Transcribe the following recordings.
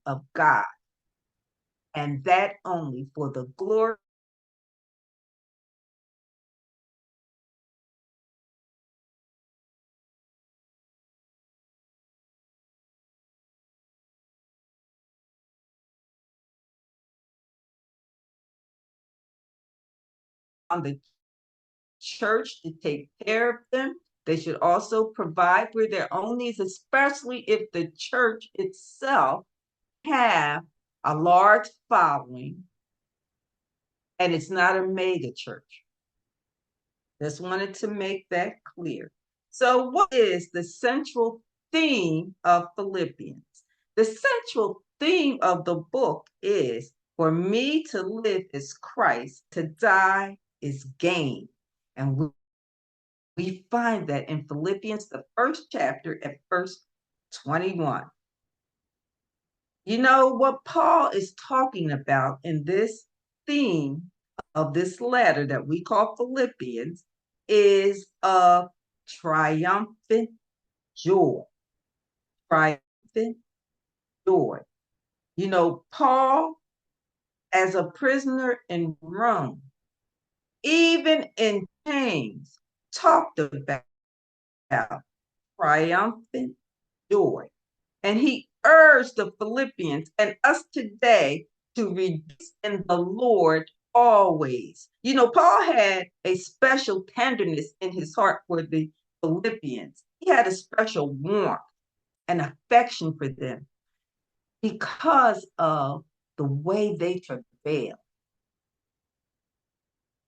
of God, and that only for the glory on the church to take care of them. They should also provide for their own needs, especially if the church itself have a large following and it's not a mega church. Just wanted to make that clear. So, what is the central theme of Philippians? The central theme of the book is for me to live is Christ, to die is gain. And we find that in Philippians, the first chapter at verse 21. You know what Paul is talking about in this theme of this letter that we call Philippians is of triumphant joy. Triumphant joy. You know, Paul, as a prisoner in Rome, even in chains, talked about triumphant joy. And he urged the Philippians and us today to rejoice in the Lord always. You know, Paul had a special tenderness in his heart for the Philippians. He had a special warmth and affection for them because of the way they travailed.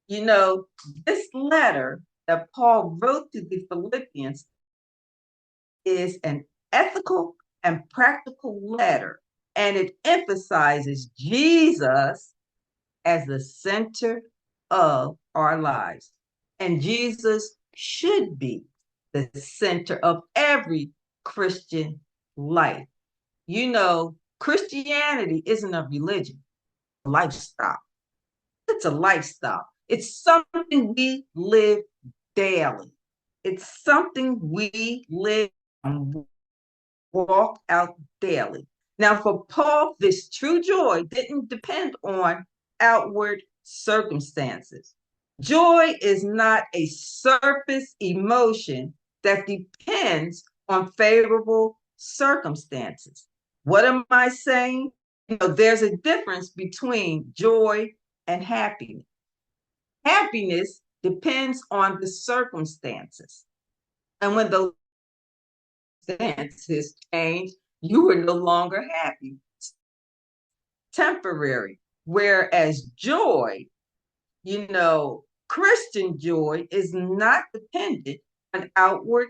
You know, this letter that Paul wrote to the Philippians is an ethical and practical letter, and it emphasizes Jesus as the center of our lives. And Jesus should be the center of every Christian life. You know, Christianity isn't a religion, a lifestyle. It's a lifestyle. It's something we live daily. It's something we live and walk out daily. Now, for Paul, this true joy didn't depend on outward circumstances. Joy is not a surface emotion that depends on favorable circumstances. What am I saying? You know, there's a difference between joy and happiness. Happiness depends on the circumstances. And when those circumstances change, you are no longer happy. It's temporary. Whereas joy, you know, Christian joy is not dependent on outward